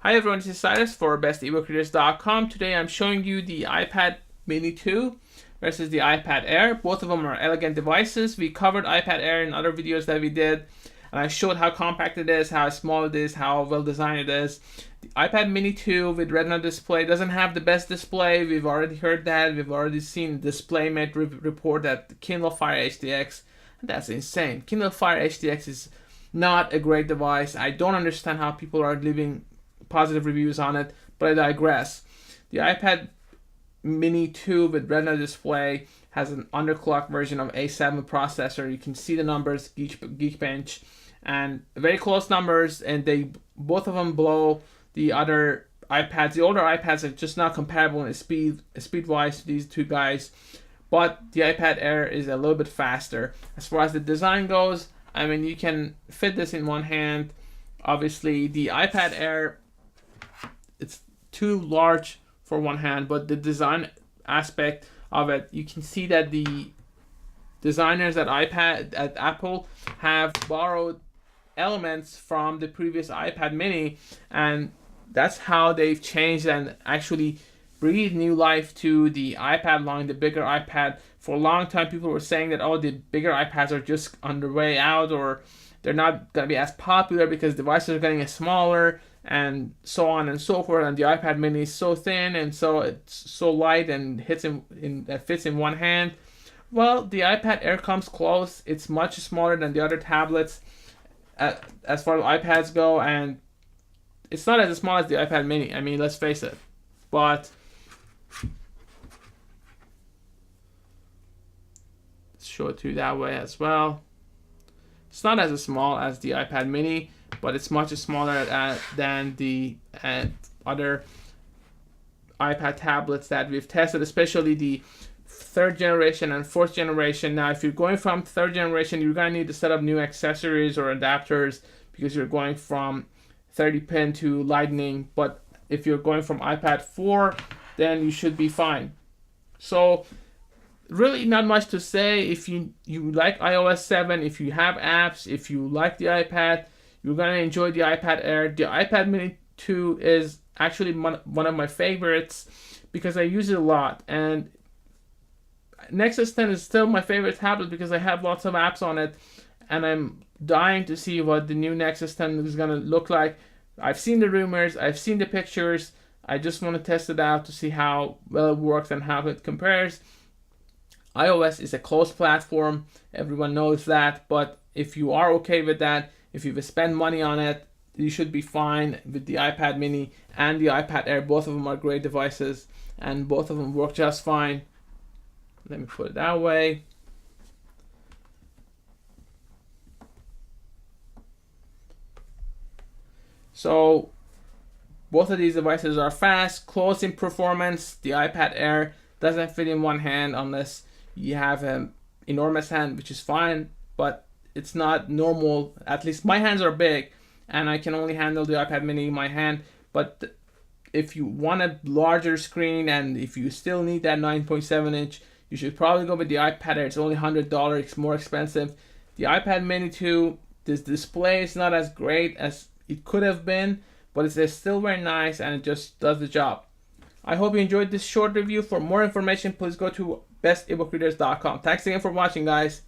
Hi everyone, this is Cyrus for bestebookreaders.com. Today I'm showing you the iPad Mini 2 versus the iPad Air. Both of them are elegant devices. We covered iPad Air in other videos that we did, and I showed how compact it is, how small it is, how well designed it is. The iPad Mini 2 with Retina display doesn't have the best display. We've already heard that. We've already seen DisplayMate report that Kindle Fire HDX. That's insane. Kindle Fire HDX is not a great device. I don't understand how people are leaving positive reviews on it, but I digress. The iPad Mini 2 with Retina display has an underclocked version of A7 processor. You can see the numbers, Geekbench, and very close numbers, and they both of them blow the other iPads. The older iPads are just not comparable in speed-wise to these two guys, but the iPad Air is a little bit faster. As far as the design goes, I mean, you can fit this in one hand. Obviously, the iPad Air, it's too large for one hand, but the design aspect of it, you can see that the designers at Apple have borrowed elements from the previous iPad Mini, and that's how they've changed and actually breathed new life to the iPad line, the bigger iPad. For a long time, people were saying that, oh, the bigger iPads are just on their way out, or they're not going to be as popular because devices are getting smaller, and so on and so forth. And the iPad Mini is so thin, and so it's so light and fits in one hand. Well, the iPad Air comes close. It's much smaller than the other tablets as far as iPads go, and it's not as small as the iPad Mini. I mean, let's face it. But let's show it to you that way as well. It's not as small as the iPad Mini, but it's much smaller than the other iPad tablets that we've tested, especially the third generation and fourth generation. Now, if you're going from third generation, you're going to need to set up new accessories or adapters because you're going from 30-pin to Lightning. But if you're going from iPad 4, then you should be fine. So really not much to say. If you like iOS 7, if you have apps, if you like the iPad, you're going to enjoy the iPad Air. The iPad Mini 2 is actually one of my favorites because I use it a lot. And Nexus 10 is still my favorite tablet because I have lots of apps on it, and I'm dying to see what the new Nexus 10 is going to look like. I've seen the rumors, I've seen the pictures. I just want to test it out to see how well it works and how it compares. iOS is a closed platform, everyone knows that, but if you are okay with that, if you've spent money on it, you should be fine with the iPad Mini and the iPad Air. Both of them are great devices, and both of them work just fine. Let me put it that way. So both of these devices are fast, close in performance. The iPad Air doesn't fit in one hand unless you have an enormous hand, which is fine, but it's not normal. At least my hands are big, and I can only handle the iPad Mini in my hand. But if you want a larger screen and if you still need that 9.7 inch, you should probably go with the iPad Air. It's only $100. It's more expensive. The iPad Mini 2, this display is not as great as it could have been, but it's still very nice and it just does the job. I hope you enjoyed this short review. For more information, please go to bestebookreaders.com. Thanks again for watching, guys.